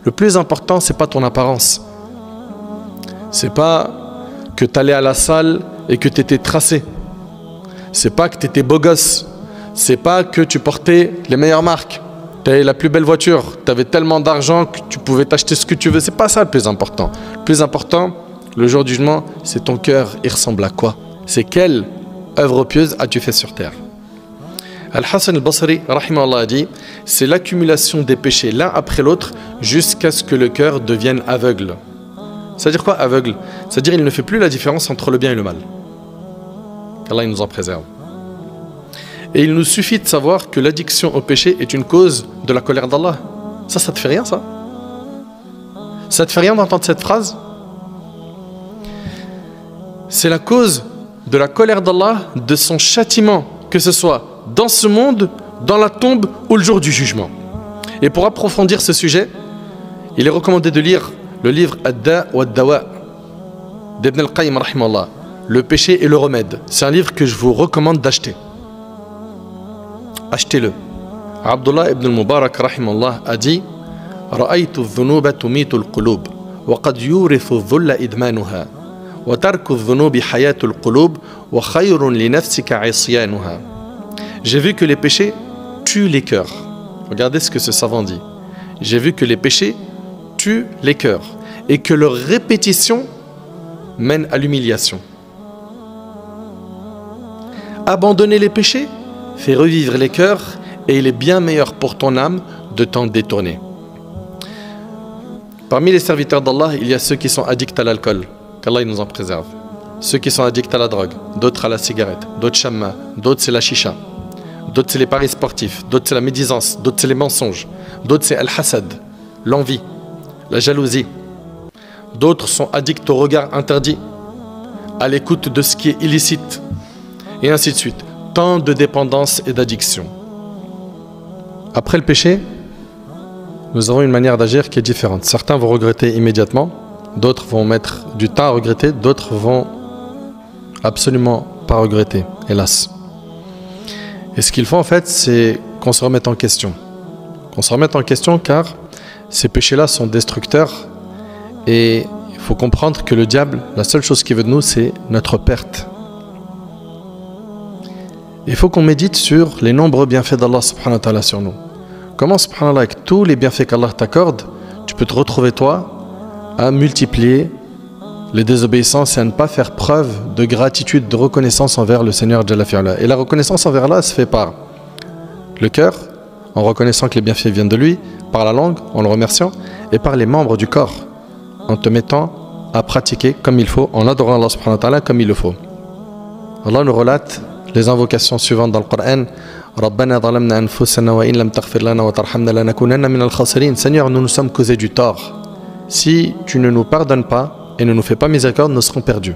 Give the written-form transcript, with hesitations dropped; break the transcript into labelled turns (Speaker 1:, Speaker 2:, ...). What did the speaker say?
Speaker 1: Le plus important, c'est pas ton apparence. C'est pas que tu allais à la salle et que tu étais tracé. C'est pas que tu étais beau gosse. C'est pas que tu portais les meilleures marques. Tu avais la plus belle voiture. Tu avais tellement d'argent que tu pouvais t'acheter ce que tu veux. C'est pas ça le plus important. Le plus important, le jour du jugement, c'est ton cœur. Il ressemble à quoi? C'est quelle œuvre pieuse as-tu fait sur terre? Al-Hassan al-Basri, rahimahullah, a dit, c'est l'accumulation des péchés l'un après l'autre jusqu'à ce que le cœur devienne aveugle. C'est-à-dire quoi aveugle? C'est-à-dire il ne fait plus la différence entre le bien et le mal. Qu'Allah nous en préserve. Et il nous suffit de savoir que l'addiction au péché est une cause de la colère d'Allah. Ça te fait rien, ça? Ça te fait rien d'entendre cette phrase? C'est la cause de la colère d'Allah, de son châtiment, que ce soit dans ce monde, dans la tombe ou le jour du jugement. Et pour approfondir ce sujet, il est recommandé de lire le livre Ad-Da wa Ad-Dawa d'Ibn al-Qayyim rahimahullah, Le péché et le remède. C'est un livre que je vous recommande d'acheter. Achetez-le. Abdullah ibn al-Mubarak rahimahullah a dit رأيت الذنوب تميت القلوب وقد يورث الذل إدمانها وترك الذنوب حياة القلوب وخير لنفسك عصيانها. J'ai vu que les péchés tuent les cœurs. Regardez ce que ce savant dit. J'ai vu que les péchés tuent les cœurs et que leur répétition mène à l'humiliation. Abandonner les péchés fait revivre les cœurs et il est bien meilleur pour ton âme de t'en détourner. Parmi les serviteurs d'Allah, il y a ceux qui sont addicts à l'alcool, qu'Allah nous en préserve. Ceux qui sont addicts à la drogue, d'autres à la cigarette, d'autres chamma, d'autres c'est la chicha. D'autres c'est les paris sportifs, d'autres c'est la médisance, d'autres c'est les mensonges, d'autres c'est al-hasad, l'envie, la jalousie. D'autres sont addicts au regard interdit, à l'écoute de ce qui est illicite, et ainsi de suite. Tant de dépendance et d'addiction. Après le péché, nous avons une manière d'agir qui est différente. Certains vont regretter immédiatement, d'autres vont mettre du temps à regretter, d'autres vont absolument pas regretter, hélas. Et ce qu'il faut en fait, c'est qu'on se remette en question. Qu'on se remette en question car ces péchés-là sont destructeurs et il faut comprendre que le diable, la seule chose qu'il veut de nous, c'est notre perte. Il faut qu'on médite sur les nombreux bienfaits d'Allah subhanahu wa ta'ala sur nous. Comment subhanallah, avec tous les bienfaits qu'Allah t'accorde, tu peux te retrouver toi à multiplier les désobéissances et à ne pas faire preuve de gratitude, de reconnaissance envers le Seigneur Jalla fi'ala. Et la reconnaissance envers Allah se fait par le cœur, en reconnaissant que les bienfaits viennent de lui, par la langue, en le remerciant, et par les membres du corps, en te mettant à pratiquer comme il faut, en adorant Allah subhanahu wa ta'ala comme il le faut. Allah nous relate les invocations suivantes dans le Coran. Rabbana zalamna anfusana wa in lam taghfir lana wa tarhamna lanakunanna minal khasirin. Seigneur, nous nous sommes causés du tort. Si tu ne nous pardonnes pas et ne nous fais pas miséricorde, nous serons perdus.